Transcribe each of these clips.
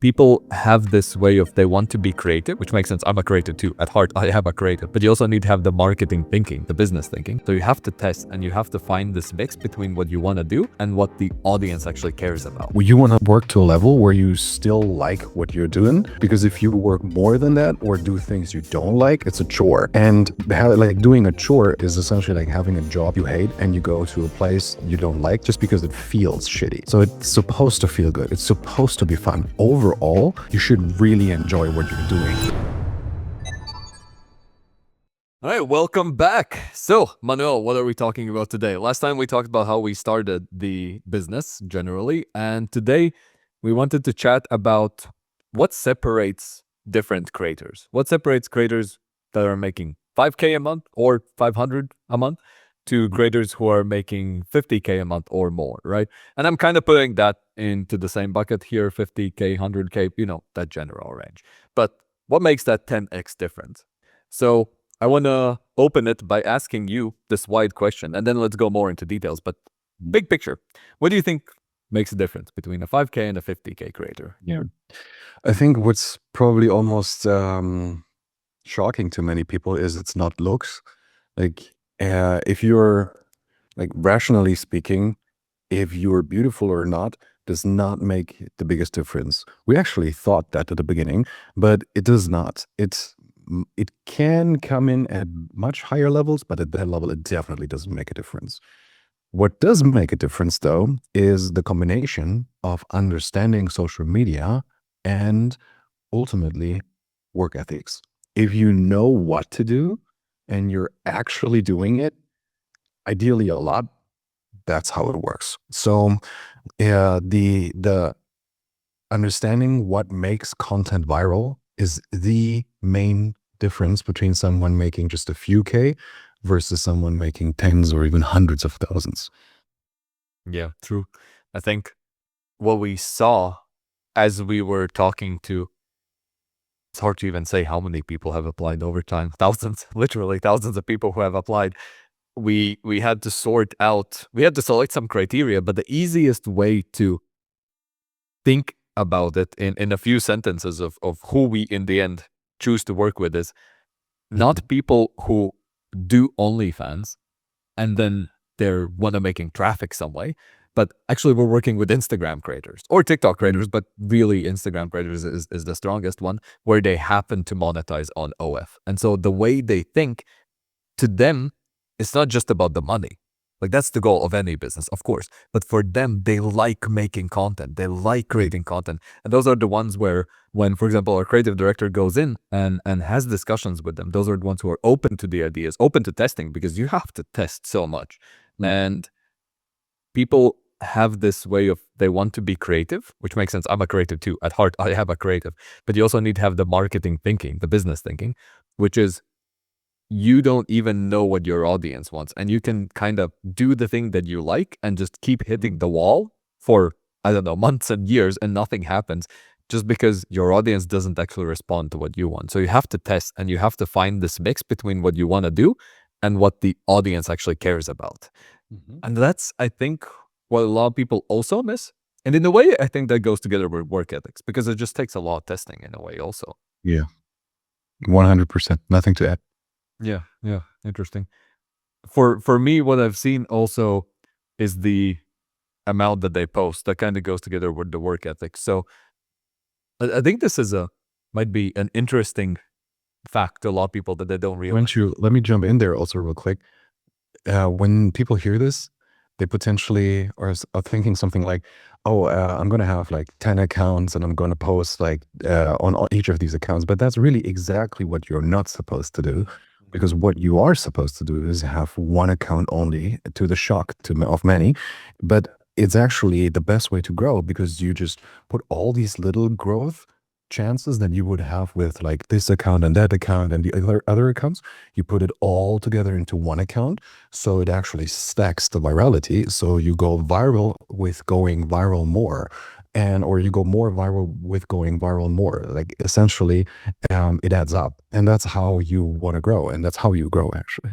people have this way of they want to be creative, which makes sense. I'm a creative too. At heart, I am a creative. But you also need to have the marketing thinking, the business thinking. So you have to test and you have to find this mix between what you want to do and what the audience actually cares about. You want to work to a level where you still like what you're doing, because if you work more than that or do things you don't like, it's a chore. And like doing a chore is essentially like having a job you hate and you go to a place you don't like just because it feels shitty. So it's supposed to feel good. It's supposed to be fun. Overall, you should really enjoy what you're doing. All right, welcome back. So, Manuel, what are we talking about today? Last time we talked about how we started the business generally, and today we wanted to chat about what separates different creators. What separates creators that are making 5K a month or 500 a month to creators who are making 50K a month or more, right? And I'm kind of putting that into the same bucket here, 50K, 100K, that general range. But what makes that 10x difference? So I want to open it by asking you this wide question, and then let's go more into details. But big picture, what do you think makes a difference between a 5K and a 50K creator? Yeah. I think what's probably almost shocking to many people is it's not looks. Like, if you're, like, rationally speaking, if you're beautiful or not does not make the biggest difference. We actually thought that at the beginning, but it does not. It can come in at much higher levels, but at that level, it definitely doesn't make a difference. What does make a difference, though, is the combination of understanding social media and ultimately work ethics. If you know what to do and you're actually doing it, ideally a lot, that's how it works. So the understanding what makes content viral is the main difference between someone making just a few K versus someone making tens or even hundreds of thousands. Yeah, true. I think what we saw as we were talking to, it's hard to even say how many people have applied over time. Thousands, literally thousands of people who have applied. We had to sort out, we had to select some criteria, but the easiest way to think about it in a few sentences of who we in the end choose to work with is not people who do OnlyFans and then they're wanna making traffic some way, but actually we're working with Instagram creators or TikTok creators, but really Instagram creators is the strongest one, where they happen to monetize on OF. And so the way they think, to them, it's not just about the money. Like, that's the goal of any business, of course. But for them, they like making content. They like creating content. And those are the ones where, when, for example, our creative director goes in and has discussions with them, those are the ones who are open to the ideas, open to testing, because you have to test so much. And people have this way of they want to be creative, which makes sense. I'm a creative too. At heart, I am a creative. But you also need to have the marketing thinking, the business thinking, which is you don't even know what your audience wants. And you can kind of do the thing that you like and just keep hitting the wall for, I don't know, months and years, and nothing happens just because your audience doesn't actually respond to what you want. So you have to test and you have to find this mix between what you want to do and what the audience actually cares about. And that's, I think, what a lot of people also miss. And in a way, I think that goes together with work ethics, because it just takes a lot of testing in a way also. Yeah, 100%. Nothing to add. Yeah, interesting. For me, what I've seen also is the amount that they post that kind of goes together with the work ethic. So I think this is might be an interesting fact to a lot of people that they don't realize. Let me jump in there also real quick. When people hear this, they potentially are thinking something like, oh, I'm going to have like 10 accounts and I'm going to post like on each of these accounts. But that's really exactly what you're not supposed to do, because what you are supposed to do is have one account only, to the shock of many. But it's actually the best way to grow, because you just put all these little growth chances that you would have with like this account and that account and the other accounts, you put it all together into one account. So it actually stacks the virality. So you go viral with going viral more, or you go more viral with going viral more. Like, essentially, it adds up, and that's how you want to grow, and that's how you grow, actually.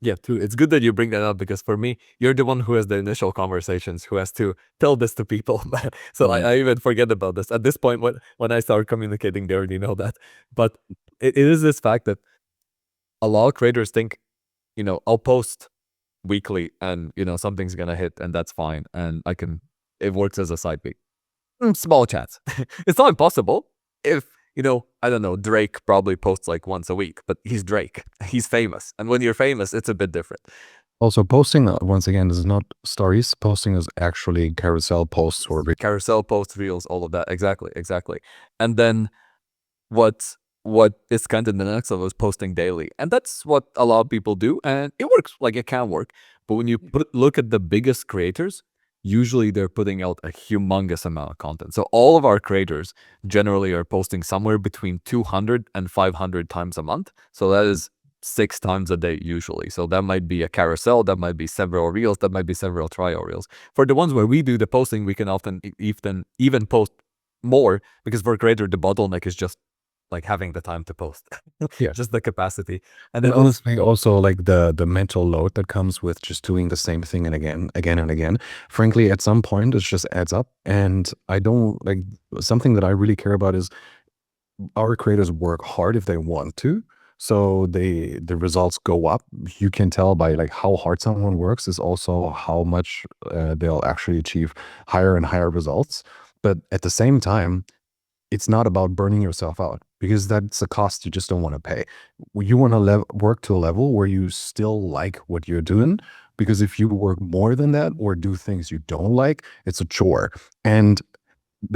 Yeah, true. It's good that you bring that up because for me, you're the one who has the initial conversations, who has to tell this to people. So Mm. I even forget about this. At this point, when I start communicating, they already know that. But it is this fact that a lot of creators think, I'll post weekly and, something's gonna hit and that's fine. And it works as a side gig. Small chance. It's not impossible. If, I don't know, Drake probably posts like once a week, but he's Drake. He's famous. And when you're famous, it's a bit different. Also, posting once again is not stories. Posting is actually carousel posts or Carousel posts, reels, all of that. Exactly, exactly. And then what is kind of the next level is posting daily, and that's what a lot of people do, and it works. Like it can work, but when you look at the biggest creators, usually they're putting out a humongous amount of content. So all of our creators generally are posting somewhere between 200 and 500 times a month. So that is 6 times a day usually. So that might be a carousel, that might be several reels, that might be several trial reels. For the ones where we do the posting, we can often even post more, because for a creator the bottleneck is just like having the time to post. yeah. Just the capacity. And And it is, honestly, also like the mental load that comes with just doing the same thing and again and again. Frankly, at some point, it just adds up. And I don't like something that I really care about is our creators work hard if they want to. So the results go up. You can tell by like how hard someone works is also how much they'll actually achieve higher and higher results. But at the same time, it's not about burning yourself out because that's a cost you just don't want to pay. You want to work to a level where you still like what you're doing, because if you work more than that or do things you don't like, it's a chore. And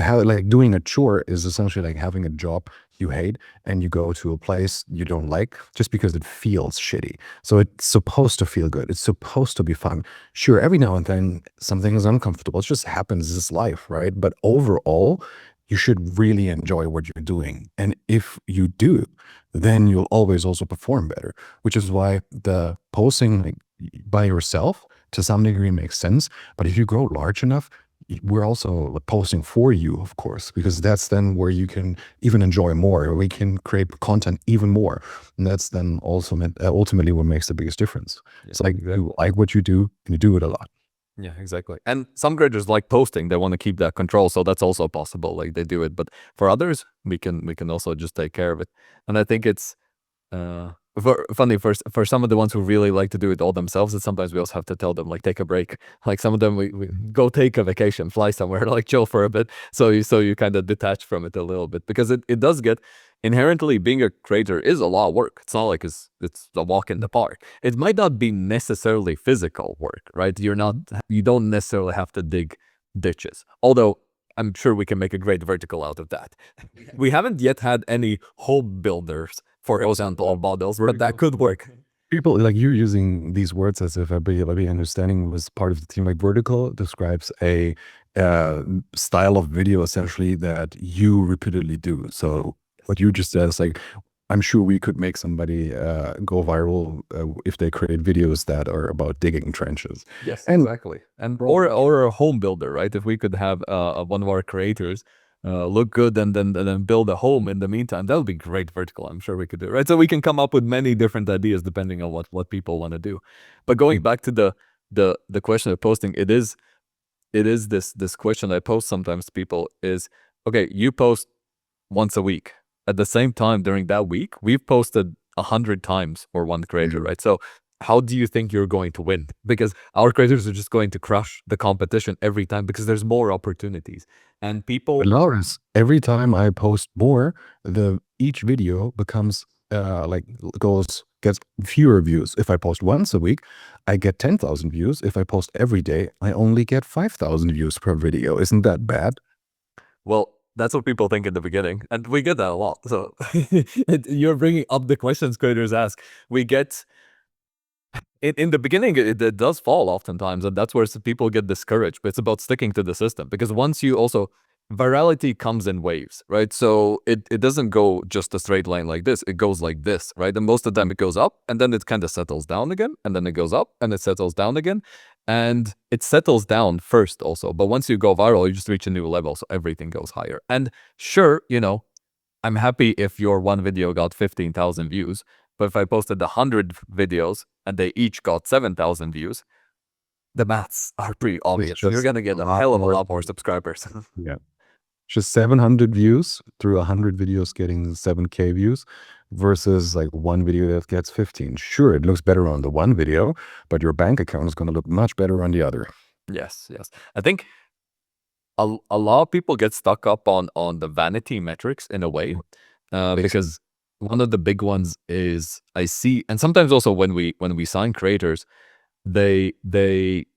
how like doing a chore is essentially like having a job you hate and you go to a place you don't like just because it feels shitty. So it's supposed to feel good. It's supposed to be fun. Sure, every now and then something is uncomfortable. It just happens. This life, right? But overall, you should really enjoy what you're doing. And if you do, then you'll always also perform better, which is why the posting like, by yourself to some degree makes sense. But if you grow large enough, we're also posting for you, of course, because that's then where you can even enjoy more. We can create content even more, and that's then also ultimately what makes the biggest difference. yeah, It's like exactly. you like what you do and you do it a lot. Yeah, exactly. And some creators like posting, they want to keep that control, so that's also possible. Like they do it, but for others, we can also just take care of it. And I think it's funny for some of the ones who really like to do it all themselves, and sometimes we also have to tell them like take a break. Like some of them we go take a vacation, fly somewhere, like chill for a bit, so you kind of detach from it a little bit, because it does get inherently, being a creator is a lot of work. It's not like it's a walk in the park. It might not be necessarily physical work, right? You don't necessarily have to dig ditches, although I'm sure we can make a great vertical out of that. We haven't yet had any home builders for example models, but that could work. People like you using these words as if every understanding was part of the team. Like vertical describes a style of video essentially that you repeatedly do. So what you just said is like, I'm sure we could make somebody go viral if they create videos that are about digging trenches. Yes, And exactly. And or a home builder, right? If we could have one of our creators look good and then build a home in the meantime, that would be great vertical. I'm sure we could do, right? So we can come up with many different ideas depending on what people want to do. But going back to the question of posting, it is this question I post sometimes to people is, okay, you post once a week. At the same time, during that week, we've posted 100 times for one creator, right? So how do you think you're going to win? Because our creators are just going to crush the competition every time because there's more opportunities. And people, Lawrence, every time I post more, the each video becomes like gets fewer views. If I post once a week, I get 10,000 views. If I post every day, I only get 5,000 views per video. Isn't that bad? well, that's what people think in the beginning. And we get that a lot. So you're bringing up the questions creators ask. We get in the beginning, it does fall oftentimes, and that's where some people get discouraged. But it's about sticking to the system, because once you also, virality comes in waves, right? So it doesn't go just a straight line like this. It goes like this, right? And most of the time it goes up, and then it kind of settles down again, and then it goes up, and it settles down again, and it settles down first also. But once you go viral, you just reach a new level, so everything goes higher. And sure, I'm happy if your one video got 15,000 views. But if I posted 100 videos and they each got 7,000 views, the maths are pretty obvious. You're just going to get a a lot hell of a more. lot more subscribers. Yeah. Just 700 views through 100 videos getting 7K views versus like one video that gets 15. Sure, it looks better on the one video, but your bank account is going to look much better on the other. Yes, yes. I think a lot of people get stuck up on the vanity metrics in a way, because one of the big ones is I see, and sometimes also when we sign creators, they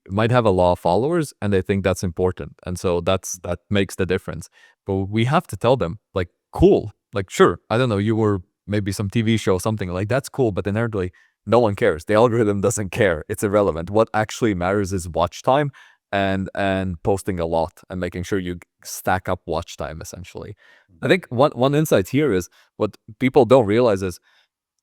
might have a lot of followers and they think that's important, and so that makes the difference. But we have to tell them, like, cool, like, sure, I don't know, you were maybe some TV show, something like that's cool, but inherently no one cares. The algorithm doesn't care. It's irrelevant. What actually matters is watch time and posting a lot and making sure you stack up watch time, essentially. I think one insight here is what people don't realize is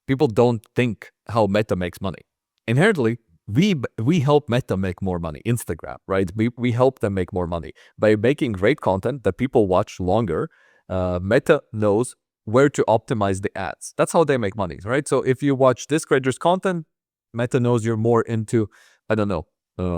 people don't think how Meta makes money. Inherently, we help Meta make more money. Instagram, right? We help them make more money by making great content that people watch longer. Meta knows where to optimize the ads. That's how they make money, right? So if you watch this creator's content, Meta knows you're more into, I don't know,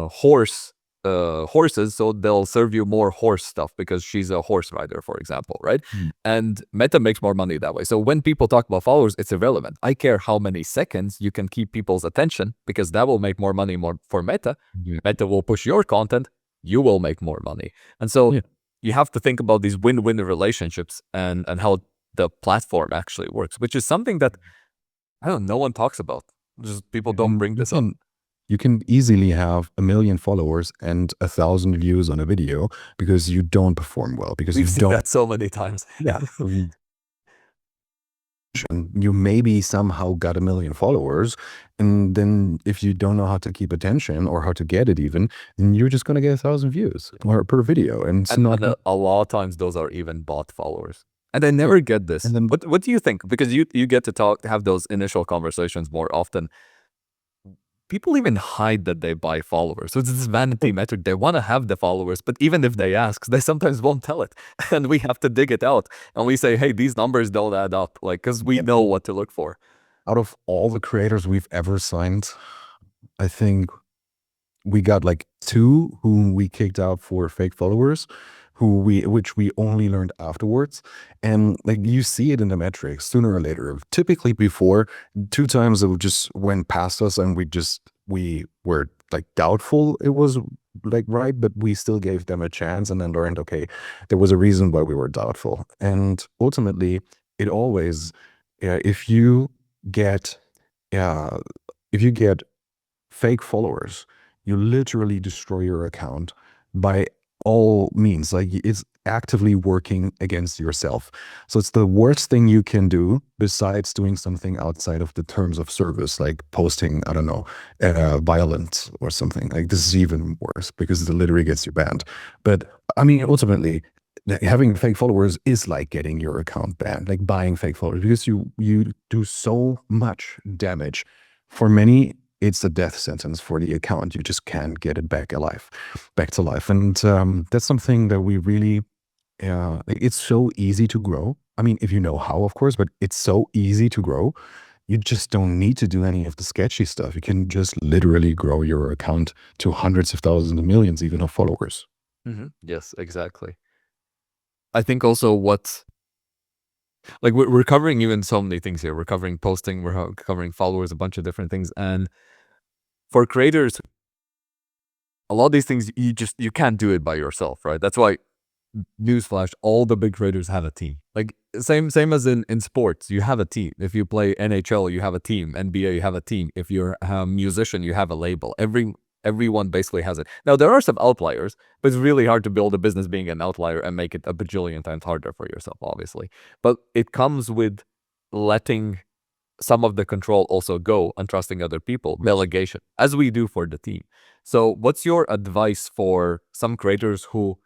horses, so they'll serve you more horse stuff because she's a horse rider, for example, right? Mm. And Meta makes more money that way. So when people talk about followers, it's irrelevant. I care how many seconds you can keep people's attention because that will make more money more for Meta. Yeah. Meta will push your content, you will make more money. And so Yeah. you have to think about these win-win relationships and how the platform actually works, which is something that I don't know, no one talks about. Just people don't And bring this up. you can easily have 1 million followers and 1,000 views on a video because you don't perform well, because We've you seen don't. that so many times. Yeah. You maybe somehow got 1 million followers, and then if you don't know how to keep attention or how to get it even, then you're just going to get 1,000 views or per video. And it's not. And a lot of times those are even bot followers. And I never get this. And then What do you think? Because you get to have those initial conversations more often. People even hide that they buy followers. So it's this vanity metric. They want to have the followers, but even if they ask, they sometimes won't tell it. And we have to dig it out. And we say, hey, these numbers don't add up. Like, because we know what to look for. out of all the creators we've ever signed, I think we got like 2 whom we kicked out for fake followers, which we only learned afterwards. And like you see it in the metrics sooner or later. Typically before, 2 times it just went past us and we were like doubtful it was like right, but we still gave them a chance and then learned, okay, there was a reason why we were doubtful. And ultimately it always, if you get, yeah, if you get fake followers, you literally destroy your account by all means. Like it's actively working against yourself. So it's the worst thing you can do besides doing something outside of the terms of service, like posting, I don't know, violence or something. Like this is even worse because it literally gets you banned. But I mean, ultimately, having fake followers is like getting your account banned, like buying fake followers, because you do so much damage. For many, it's a death sentence for the account. You just can't get it back to life. And that's something that we really, it's so easy to grow. I mean, if you know how, of course, but it's so easy to grow. You just don't need to do any of the sketchy stuff. You can just literally grow your account to hundreds of thousands and millions, even of followers. Yes, exactly. I think also like we're covering even so many things here. We're covering posting, we're covering followers, a bunch of different things. And for creators, a lot of these things you can't do it by yourself, right? That's why, newsflash, all the big creators have a team. Like same as in sports, you have a team. If you play NHL, you have a team. NBA, you have a team. If you're a musician, you have a label. Everyone basically has it. Now there are some outliers, but it's really hard to build a business being an outlier and make it a bajillion times harder for yourself, obviously. But it comes with letting some of the control also go and trusting other people, delegation, as we do for the team. So what's your advice for some creators who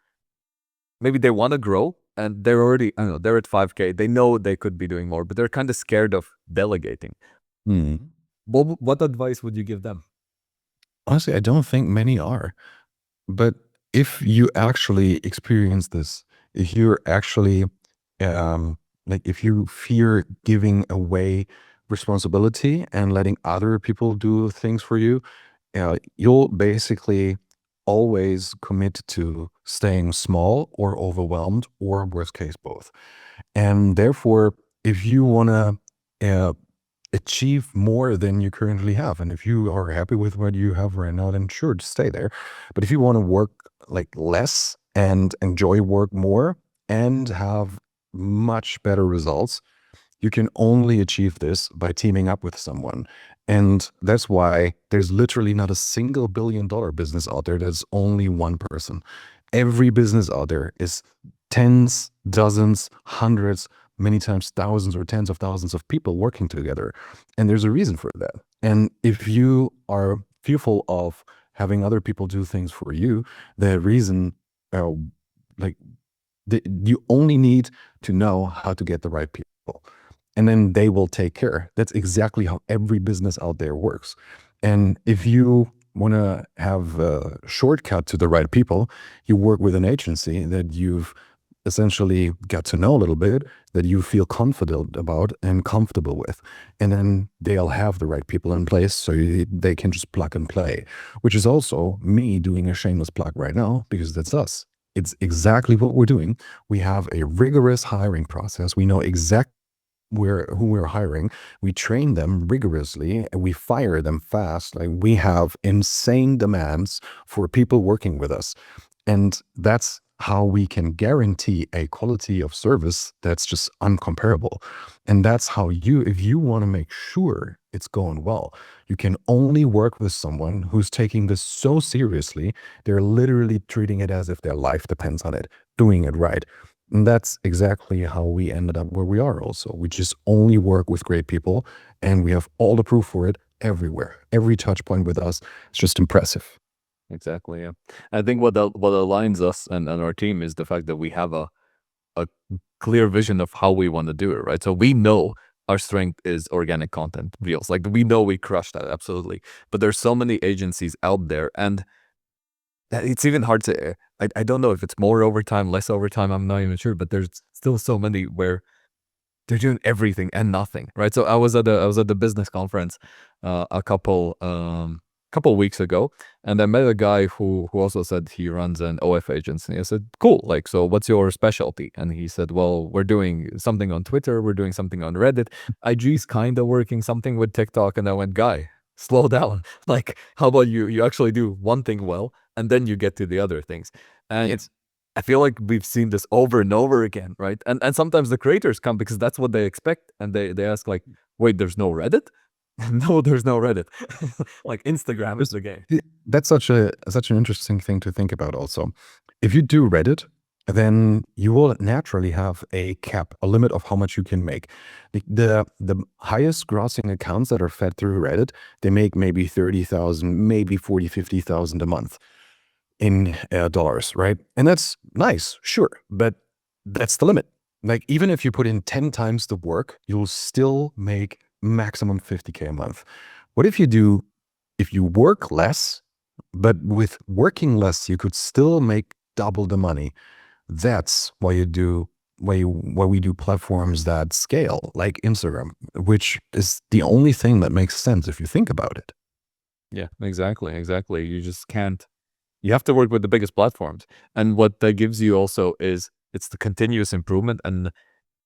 maybe they want to grow and they're already, I don't know, they're at 5K, they know they could be doing more, but they're kind of scared of delegating. Hmm. What advice would you give them? Honestly, I don't think many are. But if you actually experience this, if you're actually, like, if you fear giving away responsibility and letting other people do things for you, you'll basically always commit to staying small or overwhelmed, or worst case, both. And therefore, if you want to achieve more than you currently have, and if you are happy with what you have right now, then sure, just stay there. But if you want to work like less and enjoy work more and have much better results, you can only achieve this by teaming up with someone. And that's why there's literally not a single $1 billion business out there that's only one person. Every business out there is tens, dozens, hundreds, many times thousands or tens of thousands of people working together. And there's a reason for that. And if you are fearful of having other people do things for you, the reason, uh, like, you only need to know how to get the right people, and then they will take care. That's exactly how every business out there works. And if you want to have a shortcut to the right people, you work with an agency that you've essentially got to know a little bit, that you feel confident about and comfortable with. And then they'll have the right people in place so they can just plug and play, which is also me doing a shameless plug right now, because that's us. It's exactly what we're doing. We have a rigorous hiring process. We know exactly who we're hiring. We train them rigorously and we fire them fast. Like, we have insane demands for people working with us. And that's how we can guarantee a quality of service that's just uncomparable. And that's how if you want to make sure it's going well, you can only work with someone who's taking this so seriously. They're literally treating it as if their life depends on it, doing it right. And that's exactly how we ended up where we are also. We just only work with great people, and we have all the proof for it everywhere. Every touch point with us is just impressive. Exactly. Yeah. I think what aligns us and our team is the fact that we have a clear vision of how we want to do it, right? So we know our strength is organic content, reels. Like, we know we crush that absolutely. But there's so many agencies out there, and it's even hard to. I don't know if it's more overtime, less overtime. I'm not even sure, but there's still so many where they're doing everything and nothing, right? So I was at the business conference a couple weeks ago, and I met a guy who also said he runs an OF agency. And I said, "Cool, like, so what's your specialty?" And he said, "Well, we're doing something on Twitter, we're doing something on Reddit. IG's kind of working something with TikTok." And I went, "Guy, slow down. Like, how about you actually do one thing well, and then you get to the other things." And it's I feel like we've seen this over and over again, right? And sometimes the creators come because that's what they expect, and they ask like, "Wait, there's no Reddit?" No, there's no Reddit. Like, Instagram is Just- the game. That's such an interesting thing to think about also. If you do Reddit, then you will naturally have a cap, a limit of how much you can make. The highest grossing accounts that are fed through Reddit, they make maybe 30,000, maybe 40, 50,000 a month in dollars, right? And that's nice, sure, but that's the limit. Like, even if you put in 10 times the work, you'll still make maximum 50K a month. What if you work less, but with working less, you could still make double the money? That's why we do platforms that scale, like Instagram, which is the only thing that makes sense if you think about it. Yeah, exactly. You just can't. You have to work with the biggest platforms, and what that gives you also is it's the continuous improvement. And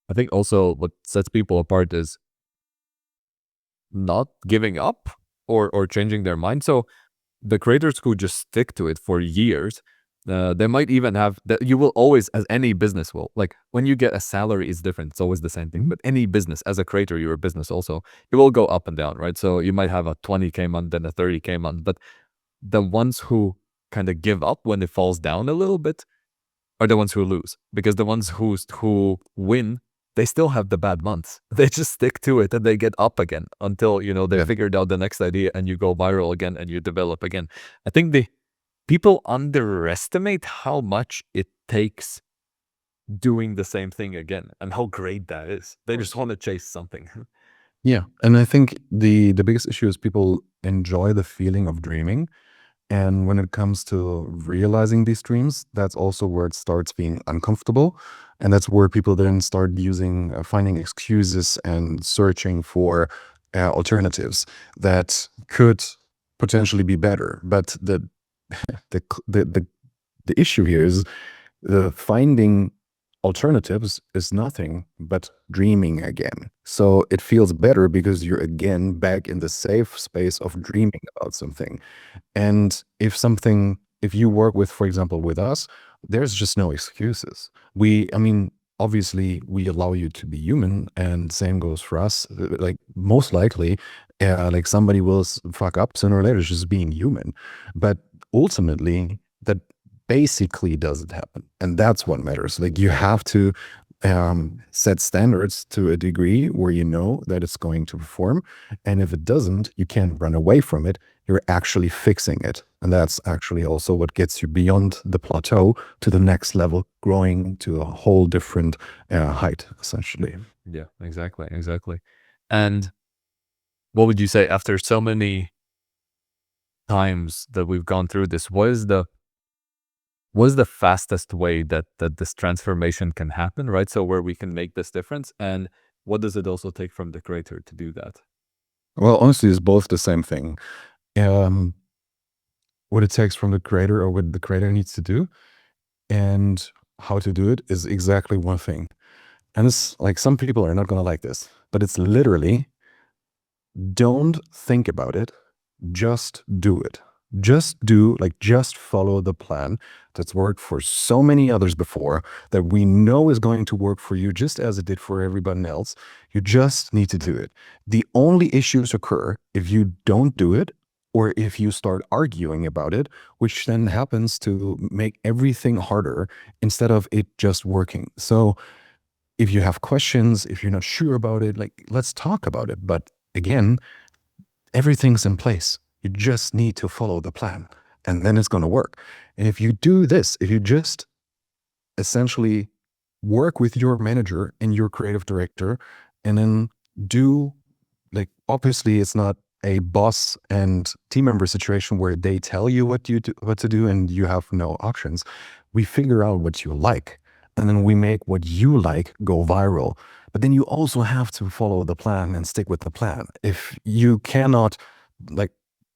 I think also what sets people apart is not giving up or changing their mind. So the creators who just stick to it for years, they might even have that. You will always, as any business will, like, when you get a salary, is different. It's always the same thing. Mhm. But any business, as a creator, you're a business also. It will go up and down, right? So you might have a 20K month, then a 30K month. But the ones who kind of give up when it falls down a little bit are the ones who lose, because the ones who win, they still have the bad months. They just stick to it and they get up again until, they Yeah. figured out the next idea and you go viral again and you develop again. I think the people underestimate how much it takes doing the same thing again and how great that is. They just want to chase something. Yeah. And I think the biggest issue is people enjoy the feeling of dreaming. And when it comes to realizing these dreams, that's also where it starts being uncomfortable. And that's where people then start finding excuses and searching for alternatives that could potentially be better. But the the the, the issue here is finding alternatives is nothing but dreaming again. So it feels better because you're again back in the safe space of dreaming about something. And if you work with, for example, with us, there's just no excuses. I mean, obviously, we allow you to be human, and same goes for us. Like, most likely, like somebody will fuck up sooner or later, it's just being human. But ultimately, that basically doesn't happen. And that's what matters. Like, you have to set standards to a degree where you know that it's going to perform. And if it doesn't, you can't run away from it. You're actually fixing it. And that's actually also what gets you beyond the plateau to the next level, growing to a whole different height, essentially. Yeah, exactly, exactly. And what would you say after so many times that we've gone through this? What is the fastest way that this transformation can happen, right? So where we can make this difference, and what does it also take from the creator to do that? Well, honestly, it's both the same thing. Um, what it takes from the creator or what the creator needs to do and how to do it is exactly one thing. And it's like, some people are not going to like this, but it's literally, don't think about it, just do it. Just follow the plan that's worked for so many others before, that we know is going to work for you just as it did for everyone else. You just need to do it. The only issues occur if you don't do it, or if you start arguing about it, which then happens to make everything harder instead of it just working. So if you have questions, if you're not sure about it, like, let's talk about it. But again, everything's in place. You just need to follow the plan, and then it's going to work. And if you do this, if you just essentially work with your manager and your creative director, and then do, like, obviously it's not a boss and team member situation where they tell you what to do and you have no options. We figure out what you like, and then we make what you like go viral. But then you also have to follow the plan and stick with the plan. If you cannot, like,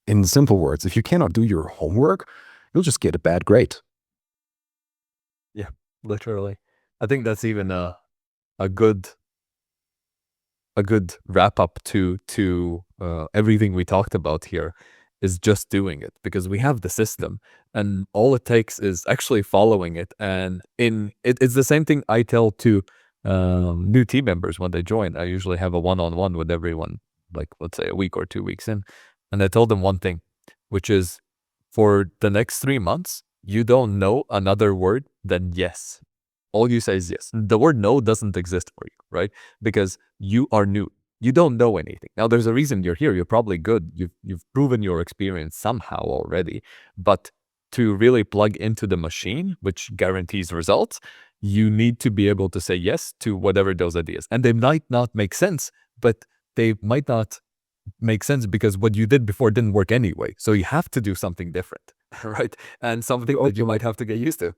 in simple words, if you cannot do your homework, you'll just get a bad grade. Yeah, literally. I think that's even a good a good wrap up to everything we talked about here, is just doing it, because we have the system and all it takes is actually following it. And it's the same thing I tell to new team members when they join. I usually have a one-on-one with everyone, like, let's say a week or 2 weeks in, and I told them one thing, which is, for the next 3 months you don't know another word than yes. All you say is yes. The word no doesn't exist for you, right? Because you are new. You don't know anything. Now, there's a reason you're here. You're probably good. You've proven your experience somehow already. But to really plug into the machine, which guarantees results, you need to be able to say yes to whatever those ideas. And they might not make sense, but they might not make sense because what you did before didn't work anyway. So you have to do something different, right? And something that you might have to get used to.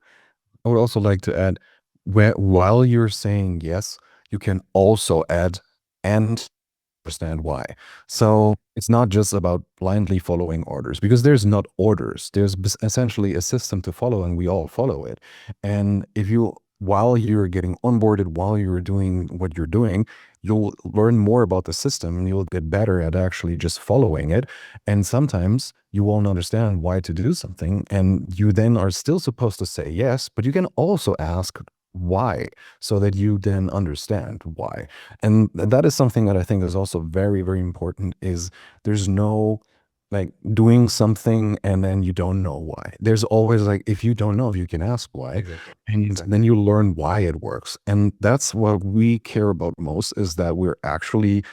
I would also like to add, where while you're saying yes, you can also add and understand why. So it's not just about blindly following orders, because there's not orders. There's essentially a system to follow, and we all follow it. And if you, while you're getting onboarded, while you're doing what you're doing, you'll learn more about the system and you'll get better at actually just following it. And sometimes you won't understand why to do something. And you then are still supposed to say yes, but you can also ask why, so that you then understand why. And that is something that I think is also very, very important, is there's no, like, doing something and then you don't know why. There's always, like, if you don't know, you can ask why, Exactly. and Exactly. then you learn why it works. And that's what we care about most, is that we're actually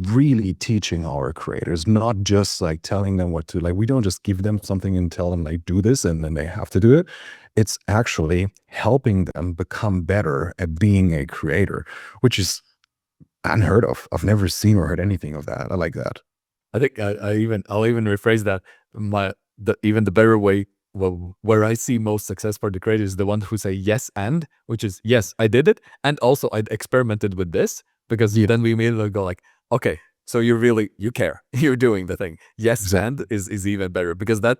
really teaching our creators, not just like telling them what to, like, we don't just give them something and tell them, like, do this and then they have to do it. It's actually helping them become better at being a creator, which is unheard of. I've never seen or heard anything of that. I like that. I think I'll even rephrase that. Even the better way, well, where I see most success for the creators is the ones who say yes and, which is, yes, I did it, and also I experimented with this, because Yeah. then we immediately go like, okay, So you care. You're doing the thing. Yes, and Exactly. is even better because that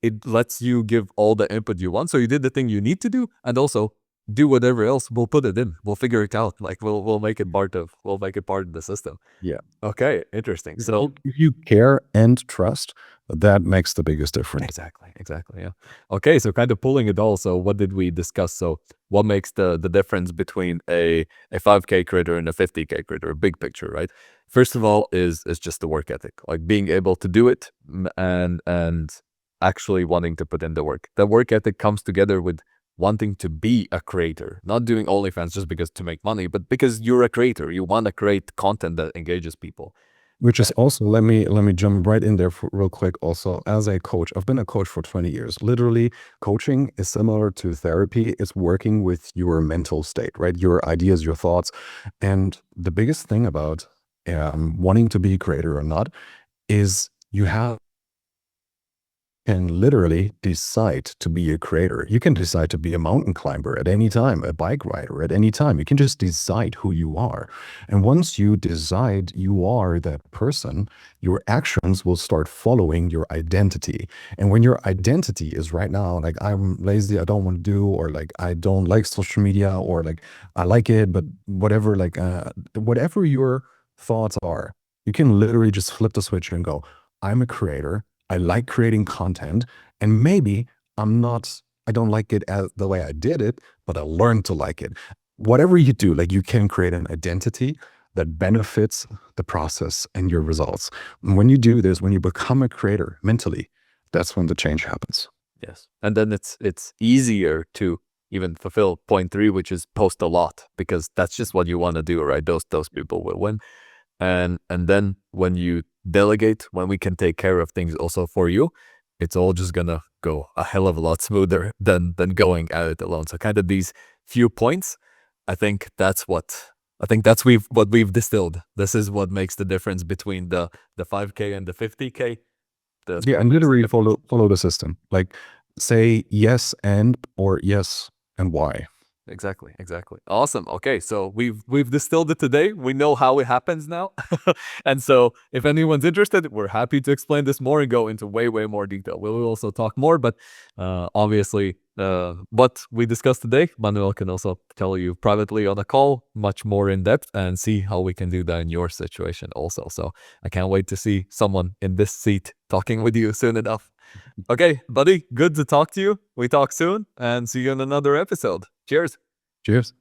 it lets you give all the input you want. So you did the thing you need to do, and also do whatever else. We'll put it in. We'll figure it out. Like we'll make it part of the system. Yeah. Okay, interesting. If So you care and trust, that makes the biggest difference. exactly, yeah. Okay, so kind of pulling it all. So what did we discuss? So what makes the difference between a 5K creator and a 50K creator? Big picture, right? First of all, is just the work ethic, like being able to do it and actually wanting to put in the work. The work ethic comes together with wanting to be a creator, not doing OnlyFans just because to make money, but because you're a creator. You want to create content that engages people. Which is also, let me jump right in there for, real quick. Also, as a coach, I've been a coach for 20 years. Literally, coaching is similar to therapy. It's working with your mental state, right? Your ideas, your thoughts. And the biggest thing about wanting to be a creator or not is you can literally decide to be a creator. You can decide to be a mountain climber at any time, a bike rider at any time. You can just decide who you are. And once you decide you are that person, your actions will start following your identity. And when your identity is right now, like I'm lazy, I don't want to do, or like I don't like social media, or like I like it, but whatever, like whatever your thoughts are, you can literally just flip the switch and go, I'm a creator. I like creating content, and maybe I don't like it as the way I did it, but I learned to like it. Whatever you do, like you can create an identity that benefits the process and your results. And when you do this, when you become a creator mentally, that's when the change happens. Yes. And then it's easier to even fulfill point three, which is post a lot, because that's just what you want to do, right? Those people will win. And then when you delegate, when we can take care of things also for you, it's all just gonna go a hell of a lot smoother than going at it alone. So kind of these few points, I think that's what we've distilled. This is what makes the difference between the 5K and the 50K. The Yeah, and literally follow the system. Like say yes and or yes and why. Exactly, exactly. Awesome. Okay, so we've distilled it today. We know how it happens now. And so if anyone's interested, we're happy to explain this more and go into way more detail. We'll also talk more, but obviously what we discussed today, Manuel can also tell you privately on a call, much more in depth, and see how we can do that in your situation also. So I can't wait to see someone in this seat talking with you soon enough. Okay, buddy, good to talk to you. We talk soon and see you in another episode. Cheers. Cheers.